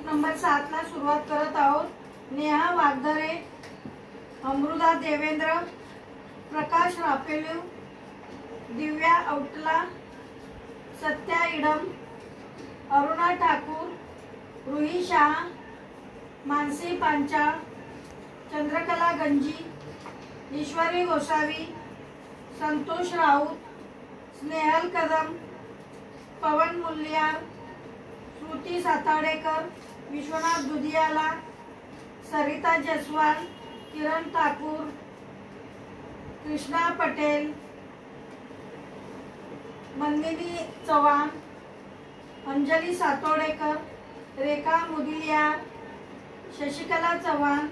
Number 7 ला सुरुवात करत आहोत। नेहा वागदरे, अमृता देवेंद्र, प्रकाश रापेलू, दिव्या औटला, सत्या इडम, अरुणा ठाकूर, रुही शाह, मानसी पांचाळ, चंद्रकला गंजी, ईश्वरी गोसावी, संतोष राऊत, स्नेहल कदम, पवन मुल्लियार, श्रुती साताडेकर, विश्वनाथ दुधियाला, सरिता जसवाल, किरण ठाकूर, कृष्णा पटेल, मंदिनी चव्हाण, अंजली सातोडेकर, रेखा मुदिलियार, शशिकला चव्हाण,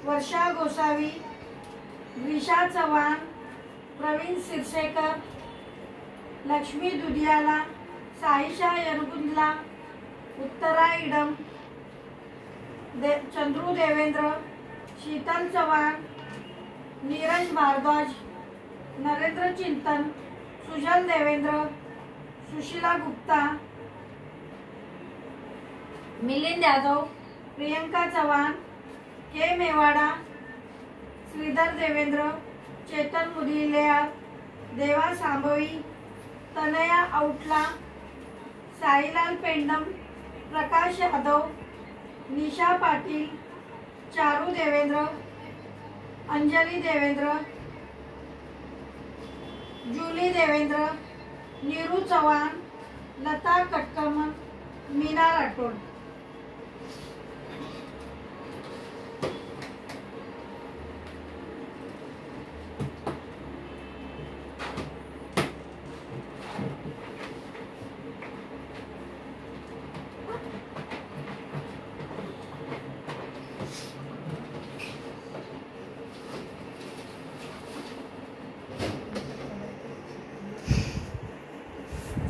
वर्षा गोसावी, ग्रीषा चव्हाण, प्रवीण सिरसेकर, लक्ष्मी दुधियाला, साईशा यरगुंदला, उत्तरा इडम, चंद्रू देवेंद्र, शीतल चव्हाण, नीरज भारद्वाज, नरेंद्र चिंतन, सुजल देवेंद्र, सुशीला गुप्ता, मिलिंद यादव, प्रियंका चव्हाण, के मेवाडा, श्रीधर देवेंद्र, चेतन मुदिलियार, देवा सांभवी, तनया औटला, साईलाल पेंडम, प्रकाश यादव, निशा पाटील, चारू देवेंद्र, अंजली देवेंद्र, जुली देवेंद्र, नीरू चव्हाण, लता कटकमन, मीना राठोड।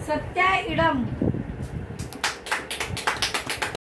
सत्या इडम,